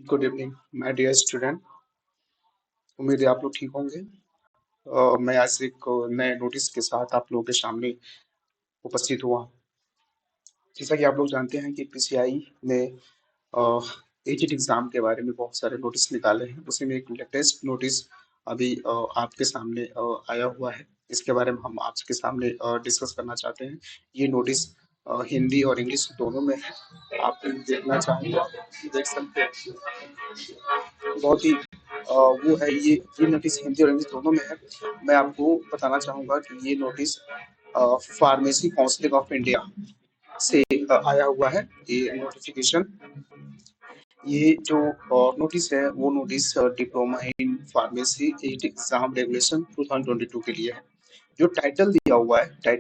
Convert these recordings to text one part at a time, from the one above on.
Good evening my dear student. उम्मीद है आप लोग ठीक होंगे। मैं आज एक नए नोटिस के साथ आप लोगों के सामने उपस्थित हुआ। जैसा कि आप लोग जानते हैं कि पीसीआई ने एजेड एग्जाम के बारे में बहुत सारे नोटिस निकाले हैं। उसी में एक लेटेस्ट नोटिस अभी आपके सामने आया हुआ है। इसके बारे में हम आपके सामने डिस्कस करना चाहते हैं। ये नोटिस हिंदी और इंग्लिश दोनों में है। आप देखना चाहेंगे तो देख सकते हैं। बहुत ही वो है ये नोटिस हिंदी और इंग्लिश दोनों में है। मैं आपको बताना चाहूँगा कि ये notice pharmacy council of India से आया हुआ है। ये नोटिफिकेशन, ये जो नोटिस है वो notice diploma in pharmacy exam regulation 2022 के लिए है। जो टाइटल दिया हुआ है,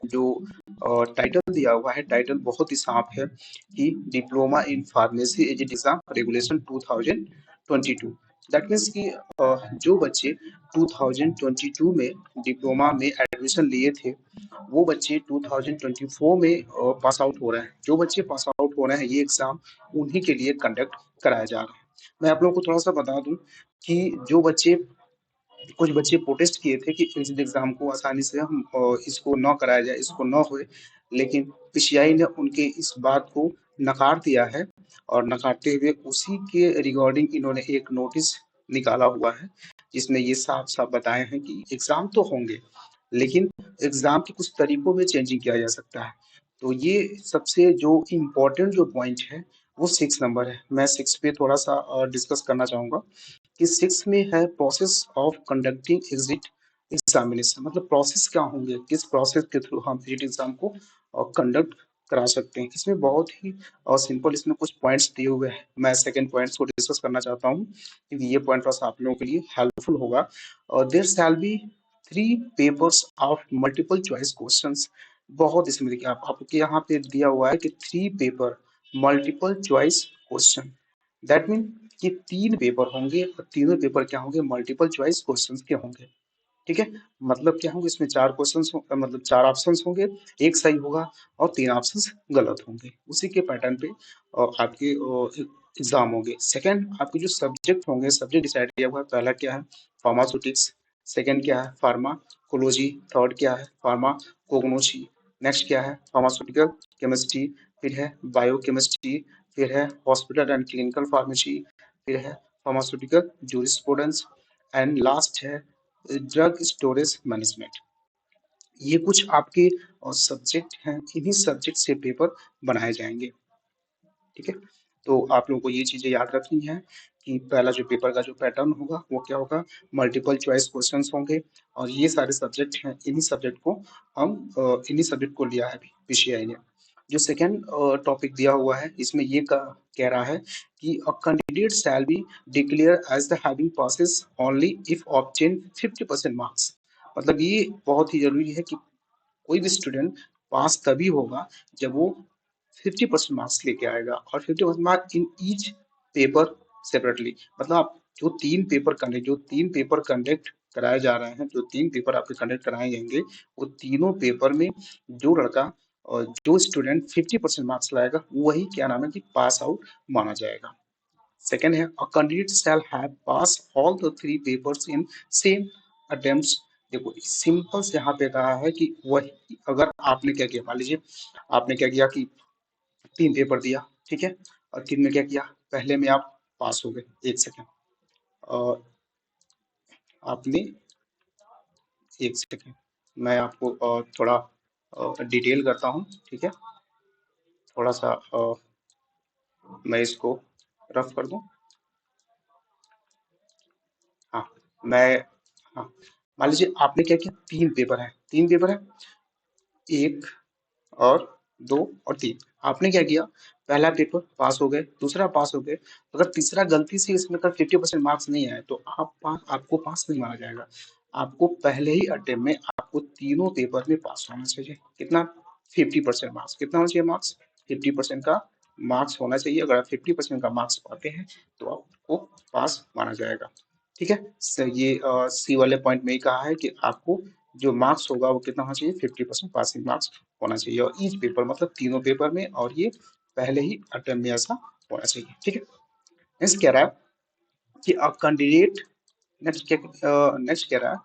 जो टाइटल दिया हुआ है, टाइटल बहुत ही साफ है कि diploma in pharmacy exam regulation 2022। That means कि जो बच्चे 2022 में डिप्लोमा में एडमिशन लिए थे वो बच्चे 2024 में पास आउट हो रहे हैं। जो बच्चे पास आउट हो रहे हैं ये एग्जाम उन्हीं के लिए कंडक्ट कराया जा रहा है। मैं आप लोगों को थोड़ा सा बता दूं कि जो बच्चे कुछ बच्चे प्रोटेस्ट किए थे कि इस एग्जाम को आसानी से हम इसको न कराया जाए, इसको न होए, लेकिन पीसीआई ने उनके इस बात को नकार दिया है। और नकारते हुए उसी के रिगार्डिंग इन्होंने एक नोटिस निकाला हुआ है जिसमें ये साफ साफ बताए हैं कि एग्जाम तो होंगे लेकिन एग्जाम के कुछ तरीकों में चेंजिंग किया जा सकता है। तो ये सबसे जो इम्पोर्टेंट जो पॉइंट है वो 6 नंबर है। मैं 6 पे थोड़ा सा डिस्कस करना चाहूंगा कि 6 में है process of conducting exit examination. मतलब प्रोसेस क्या होंगे, किस प्रोसेस के थ्रू हम एग्जिट एग्जाम को कंडक्ट करा सकते हैं। इसमें बहुत ही सिंपल इसमें कुछ पॉइंट्स दिए हुए हैं। मैं सेकंड पॉइंट्स को डिस्कस करना चाहता हूँ क्योंकि ये पॉइंट थोड़ा सा आप लोगों के लिए हेल्पफुल होगा। There shall be 3 papers of multiple choice questions. बहुत इसमें देखिए आपके यहाँ पे दिया हुआ है कि 3 paper multiple choice question. That mean कि 3 पेपर होंगे और तीनों पेपर क्या होंगे, मल्टीपल चॉइस क्वेश्चंस के होंगे। ठीक है, मतलब क्या होंगे, इसमें 4 क्वेश्चंस मतलब 4 ऑप्शंस होंगे, एक सही होगा और 3 ऑप्शंस गलत होंगे। उसी के पैटर्न पे आपके एग्जाम होंगे। सेकंड, आपके जो सब्जेक्ट होंगे, सब्जेक्ट डिसाइड किया हुआ है। पहला क्या है, फार्मास्यूटिक्स। सेकंड क्या है, फार्माकोलॉजी। थर्ड क्या है, फार्माकोग्नोसी। नेक्स्ट क्या है, फार्मास्यूटिकल केमिस्ट्री। फिर है बायोकेमिस्ट्री। फिर है हॉस्पिटल एंड क्लिनिकल फार्मेसी। फिर है फार्मास्यूटिकल जूरिस्प्रूडेंस। एंड लास्ट है ड्रग स्टोरेज मैनेजमेंट। ये कुछ आपके सब्जेक्ट हैं, इन्हीं सब्जेक्ट से पेपर बनाए जाएंगे। ठीक है, तो आप लोगों को ये चीजें याद रखनी है कि पहला जो पेपर का जो पैटर्न होगा वो क्या होगा, मल्टीपल चॉइस क्वेश्चंस होंगे। और ये सारे सब्जेक्ट हैं, इन्हीं सब्जेक्ट को हम इन्हीं सब्जेक्ट को लिया है पीसीआई ने। जो सेकेंड टॉपिक दिया हुआ है इसमें ये कह रहा है कि a candidate shall be declare as the having passes only if obtain 50% marks. मतलब ये बहुत ही जरूरी है कि कोई भी स्टूडेंट पास तभी होगा जब वो 50% मार्क्स लेके आएगा और 50% marks in each paper separately. मतलब आप जो तीन पेपर कंडक्ट कराए जा रहे हैं, जो 3 पेपर आपके कंडक्ट कराए जाएंगे, वो तीनों पेपर में जो लड़का और जो स्टूडेंट 50% मार्क्स लाएगा वही क्या नाम है कि पास आउट माना जाएगा। सेकेंड है अ candidate shall have pass all the 3 papers in same attempts. देखो सिंपल से यहाँ पे कहा है कि वही, अगर आपने क्या किया, मान लीजिए आपने क्या किया कि 3 पेपर दिया, ठीक है, और 3 में क्या किया, पहले में आप पास हो गए। एक सेकेंड, और आपने, एक सेकेंड, मैं आपको थोड़ा डिटेल करता हूँ। ठीक है, थोड़ा सा मैं इसको रफ कर दूं। हाँ, मैं, हाँ, मान लीजिए आपने क्या किया, 3 पेपर है, एक और दो और तीन। आपने क्या किया, पहला पेपर पास हो गए, दूसरा पास हो गए। अगर तीसरा गलती से इसमें अगर 50% मार्क्स नहीं आए तो आपको पास नहीं माना जाएगा। आपको पहले ही अटेम्प्ट में आपको तीनों पेपर में पास होना चाहिए। कितना, 50% मार्क्स। कितना होना चाहिए मार्क्स, 50% का मार्क्स होना चाहिए। अगर आप 50% का मार्क्स पाते हैं तो आपको पास माना जाएगा। ठीक है, ये सी वाले पॉइंट में ही कहा है कि आपको जो मार्क्स होगा वो कितना होना चाहिए, 50% पासिंग मार्क्स होना चाहिए। और ईच पेपर मतलब तीनों पेपर में, और ये पहले ही अटेम्प्ट में ऐसा होना चाहिए। ठीक है, नेक्स्ट कह रहा है कि अ कैंडिडेट नेक्स्ट कह रहा है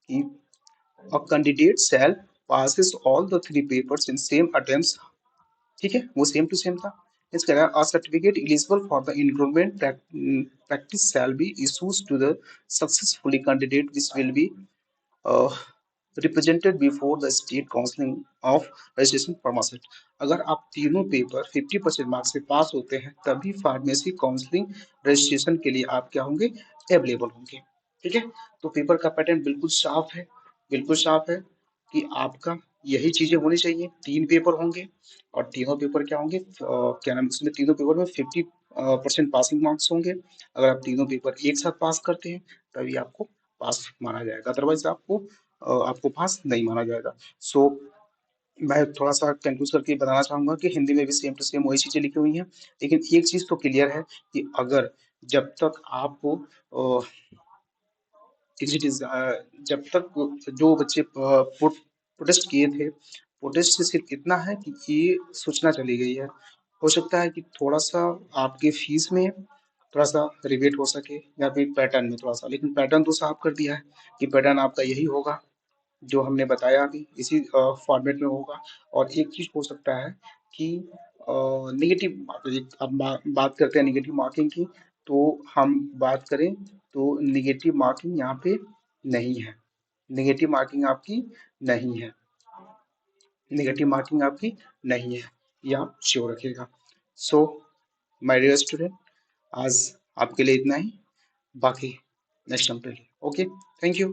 कि a candidate shell passes all the three papers in same attempts। ठीक है, वो सेम टू सेम था। इस कह रहा है certificate eligible for the enrolment practice shall be issues to the successfully candidate which will be represented before the state counselling of registration pharmacist. अगर आप तीनों पेपर 50% मार्क्स से पास होते हैं तभी फार्मेसी काउंसलिंग रजिस्ट्रेशन के लिए आप क्या होंगे, अवेलेबल होंगे। ठीक है, तो पेपर का पैटर्न बिल्कुल साफ है, बिल्कुल साफ है कि आपका यही चीजें होनी चाहिए। तीन पेपर होंगे और तीनों पेपर क्या होंगे, क्या नाम, इसमें तीनों पेपर में 50% पासिंग मार्क्स होंगे। अगर आप तीनों पेपर एक साथ पास करते हैं तभी आपको पास माना जाएगा, अदरवाइज आपको पास नहीं माना जाएगा। सो मैं थोड़ा सा कंक्लूज करके बताना चाहूंगा कि हिंदी में भी सेम टू सेम वही चीजें लिखी हुई हैं, लेकिन एक चीज तो क्लियर है कि अगर जब तक आप एग्जिट इज जब तक जो बच्चे प्रोटेस्ट किए थे, प्रोटेस्ट से सिर्फ इतना है कि ये सूचना चली गई है। हो सकता है कि थोड़ा सा आपके फीस में थोड़ा सा रिबेट हो सके या फिर पैटर्न में थोड़ा सा, लेकिन पैटर्न तो साफ कर दिया है कि पैटर्न आपका यही होगा जो हमने बताया अभी, इसी फॉर्मेट में होगा। और एक चीज हो सकता है कि नेगेटिव, अब बात करते हैं नेगेटिव मार्किंग की, तो हम बात करें तो नेगेटिव मार्किंग यहाँ पे नहीं है, नेगेटिव मार्किंग आपकी नहीं है, नेगेटिव मार्किंग आपकी नहीं है, ये आप श्योर रखिएगा। सो माय डियर स्टूडेंट, आज आपके लिए इतना ही, बाकी नेक्स्ट टाइम पे। Okay, thank you.